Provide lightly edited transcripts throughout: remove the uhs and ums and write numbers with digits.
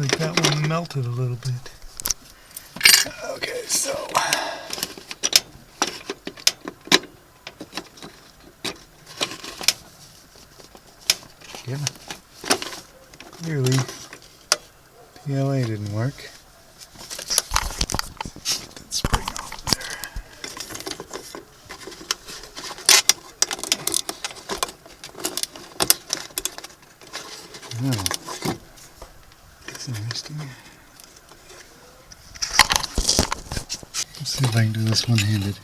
like that one melted a little bit. Okay, so yeah, clearly PLA didn't work. Get that spring off there. No, that's interesting. Let's see if I can do this one-handed.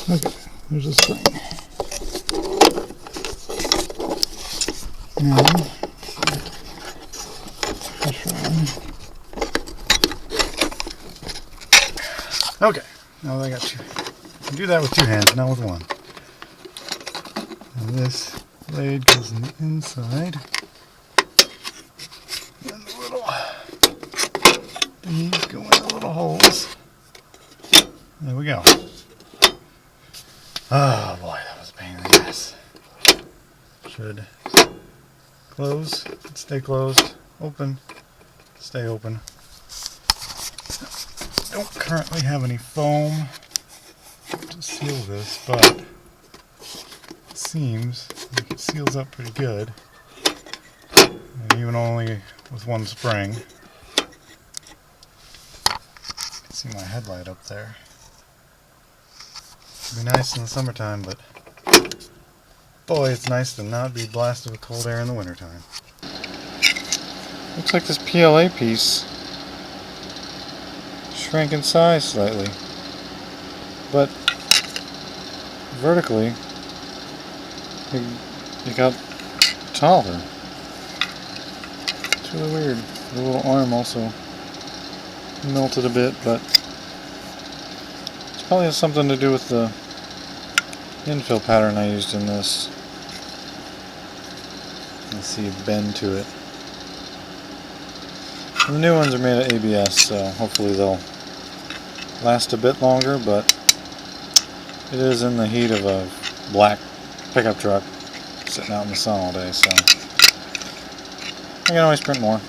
Okay, there's a spring. Now, pressure on. Okay, now I got two. You can do that with two hands, not with one. And this blade goes in the inside. And the little these go in the little holes. There we go. Oh boy, that was a pain in the ass. Should close, stay closed, open, stay open. Don't currently have any foam to seal this, but it seems like it seals up pretty good. And even only with one spring. You can see my headlight up there. It'd be nice in the summertime, but boy, it's nice to not be blasted with cold air in the wintertime. Looks like this PLA piece shrank in size slightly, but vertically it got taller. It's really weird. The little arm also melted a bit, but it probably has something to do with the infill pattern I used in this. You can see a bend to it. And the new ones are made of ABS, so hopefully they'll last a bit longer, but it is in the heat of a black pickup truck sitting out in the sun all day, so I can always print more.